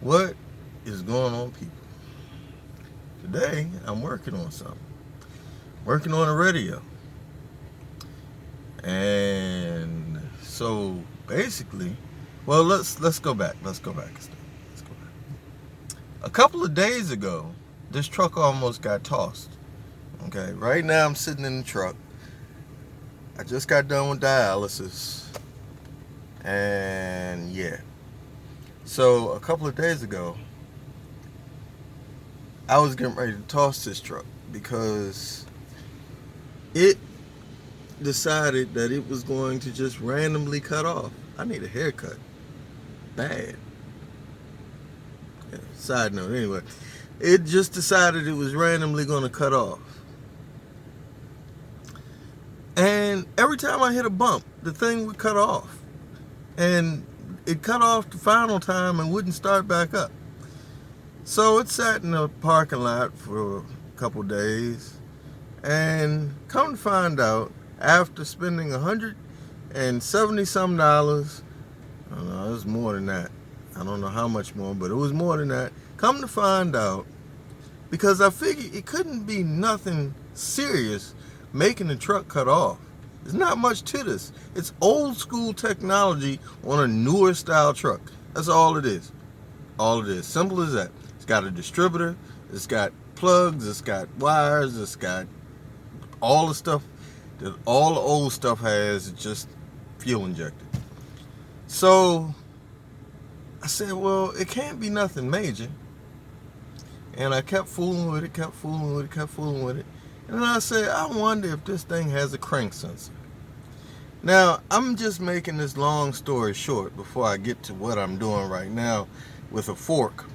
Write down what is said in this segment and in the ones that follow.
What is going on, people? Today, I'm working on something. Working on a radio. And so basically, well, let's go back. Let's go back. Let's go back. A couple of days ago, this truck almost got tossed. Okay, right now I'm sitting in the truck. I just got done with dialysis. And yeah. So a couple of days ago, I was getting ready to toss this truck because it decided that it was going to just randomly cut off. I need a haircut. Bad. Yeah, side note, anyway. It just decided it was randomly going to cut off. And every time I hit a bump, the thing would cut off. And it cut off the final time and wouldn't start back up. So it sat in the parking lot for a couple days. And come to find out, after spending $170 some dollars, I don't know, it was more than that. I don't know how much more, but it was more than that. Come to find out, because I figured it couldn't be nothing serious making the truck cut off. There's not much to this. It's old school technology on a newer style truck. That's all it is. All it is. Simple as that. It's got a distributor. It's got plugs. It's got wires. It's got all the stuff that all the old stuff has. It's just fuel injected. So I said, well, it can't be nothing major. And I kept fooling with it, kept fooling with it, kept fooling with it. And then I said, I wonder if this thing has a crank sensor. Now, I'm just making this long story short before I get to what I'm doing right now with a fork.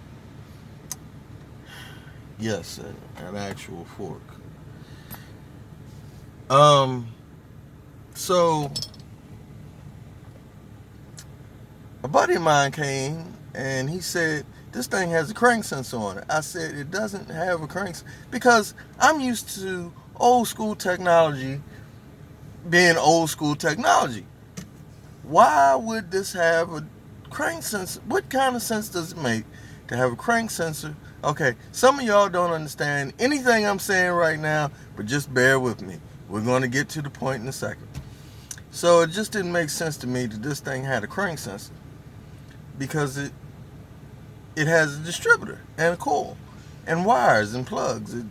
Yes, an actual fork. So a buddy of mine came and he said, this thing has a crank sensor on it. I said, it doesn't have a crank sensor because I'm used to old school technology being old school technology. Why would this have a crank sensor? What kind of sense does it make to have a crank sensor? Okay, some of y'all don't understand anything I'm saying right now, but just bear with me. We're going to get to the point in a second. So it just didn't make sense to me that this thing had a crank sensor because it has a distributor and a coil and wires and plugs. It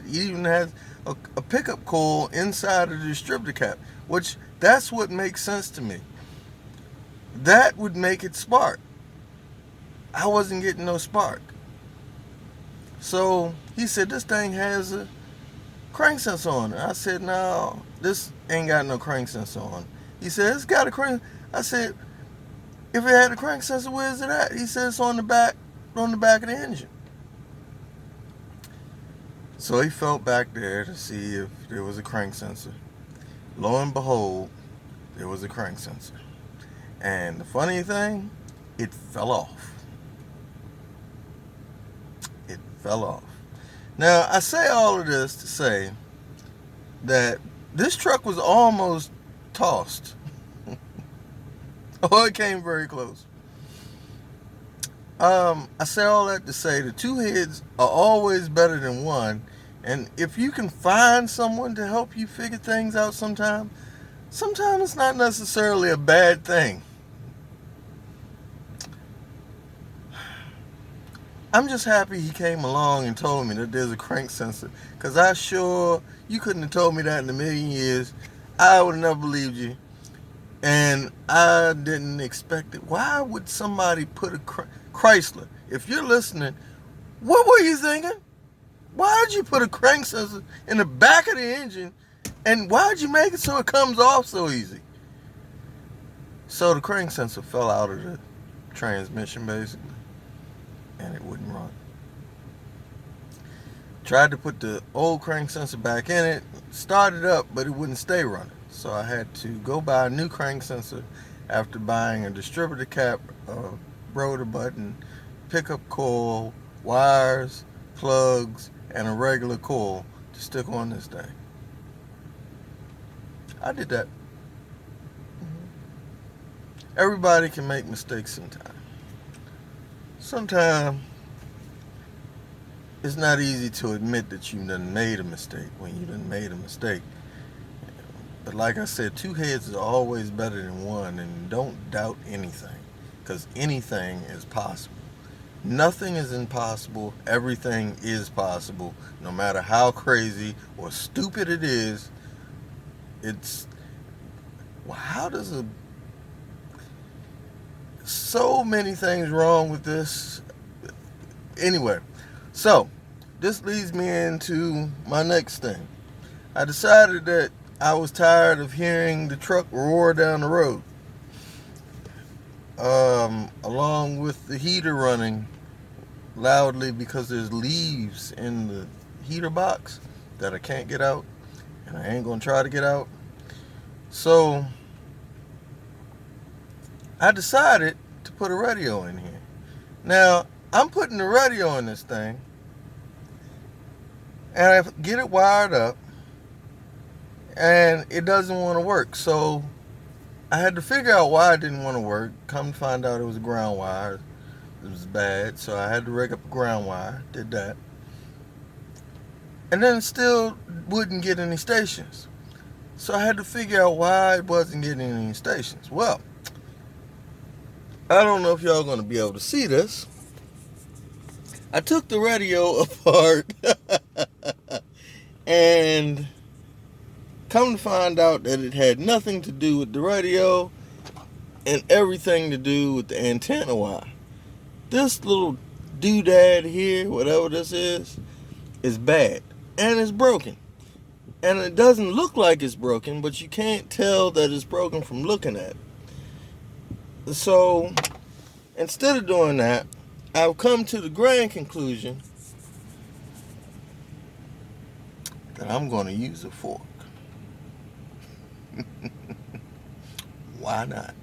even has a pickup coil inside of the distributor cap, which that's what makes sense to me. That would make it spark. I wasn't getting no spark. So he said this thing has a crank sensor on it. I said, no, this ain't got no crank sensor on it. He said, it's got a crank. I said, if it had a crank sensor, where's it at? He said, it's on the back of the engine. So he felt back there to see if there was a crank sensor. Lo and behold, there was a crank sensor. And the funny thing, it fell off. It fell off. Now, I say all of this to say that this truck was almost tossed. Oh, it came very close. I say all that to say the two heads are always better than one. And if you can find someone to help you figure things out sometimes it's not necessarily a bad thing. I'm just happy he came along and told me that there's a crank sensor. Because you couldn't have told me that in a million years. I would have never believed you. And I didn't expect it. Why would somebody put a Chrysler? If you're listening, what were you thinking? Why did you put a crank sensor in the back of the engine? And why did you make it so it comes off so easy? So the crank sensor fell out of the transmission basically. And it wouldn't run. Tried to put the old crank sensor back in it, started up, but it wouldn't stay running. So I had to go buy a new crank sensor after buying a distributor cap, a rotor button, pickup coil, wires, plugs, and a regular coil to stick on this thing. I did that. Everybody can make mistakes sometimes. sometimes it's not easy to admit that you done made a mistake when you done made a mistake. But like I said, two heads is always better than one, and don't doubt anything, because anything is possible. Nothing is impossible. Everything is possible. No matter how crazy or stupid it is, it's... Well, how does a... So many things wrong with this. Anyway, so this leads me into my next thing. I decided that I was tired of hearing the truck roar down the road, along with the heater running loudly because there's leaves in the heater box that I can't get out, and I ain't gonna try to get out. So I decided to put a radio in here. Now, I'm putting the radio in this thing, and I get it wired up, and it doesn't want to work. So I had to figure out why it didn't want to work. Come to find out it was a ground wire. It was bad, so I had to rig up a ground wire. Did that. And then it still wouldn't get any stations. So I had to figure out why it wasn't getting any stations. Well, I don't know if y'all going to be able to see this. I took the radio apart and come to find out that it had nothing to do with the radio and everything to do with the antenna wire. This little doodad here, whatever this is bad. And it's broken. And it doesn't look like it's broken, but you can't tell that it's broken from looking at it. So, instead of doing that, I've come to the grand conclusion that I'm going to use a fork. Why not?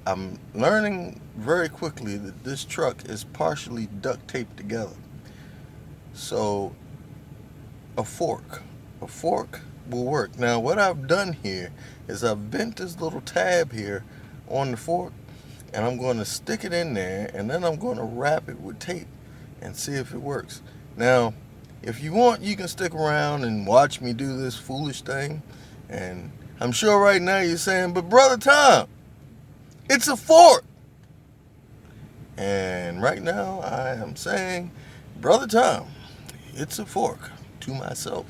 I'm learning very quickly that this truck is partially duct taped together. So a fork will work. Now what I've done here is I've bent this little tab here on the fork, and I'm going to stick it in there, and then I'm going to wrap it with tape and see if it works. Now, if you want, you can stick around and watch me do this foolish thing. And I'm sure right now you're saying, but Brother Tom, it's a fork. And right now I am saying, Brother Tom, it's a fork to myself.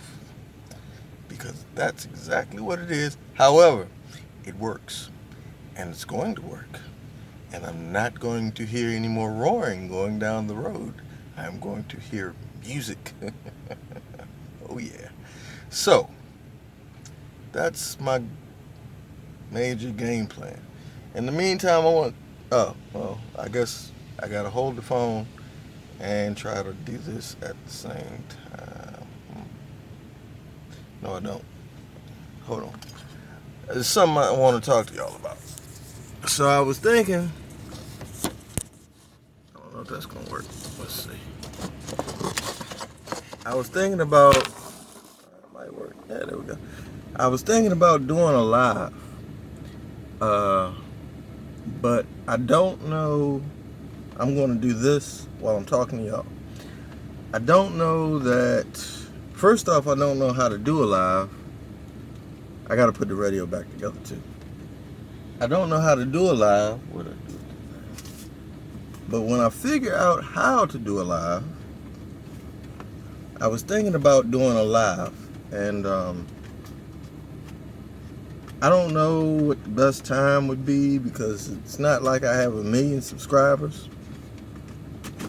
Because that's exactly what it is. However, it works. And it's going to work. And I'm not going to hear any more roaring going down the road. I'm going to hear music. Oh yeah. So, that's my major game plan. In the meantime, I guess I gotta hold the phone and try to do this at the same time. No, I don't. Hold on. There's something I want to talk to y'all about. So I was thinking, I don't know if that's gonna work. Let's see. I was thinking about, it might work. Yeah, there we go. I was thinking about doing a live, but I don't know. I'm going to do this while I'm talking to y'all. I don't know that. First off, I don't know how to do a live. I got to put the radio back together too. I don't know how to do a live. What I do? But when I figure out how to do a live, I was thinking about doing a live, and I don't know what the best time would be, because it's not like I have 1 million subscribers.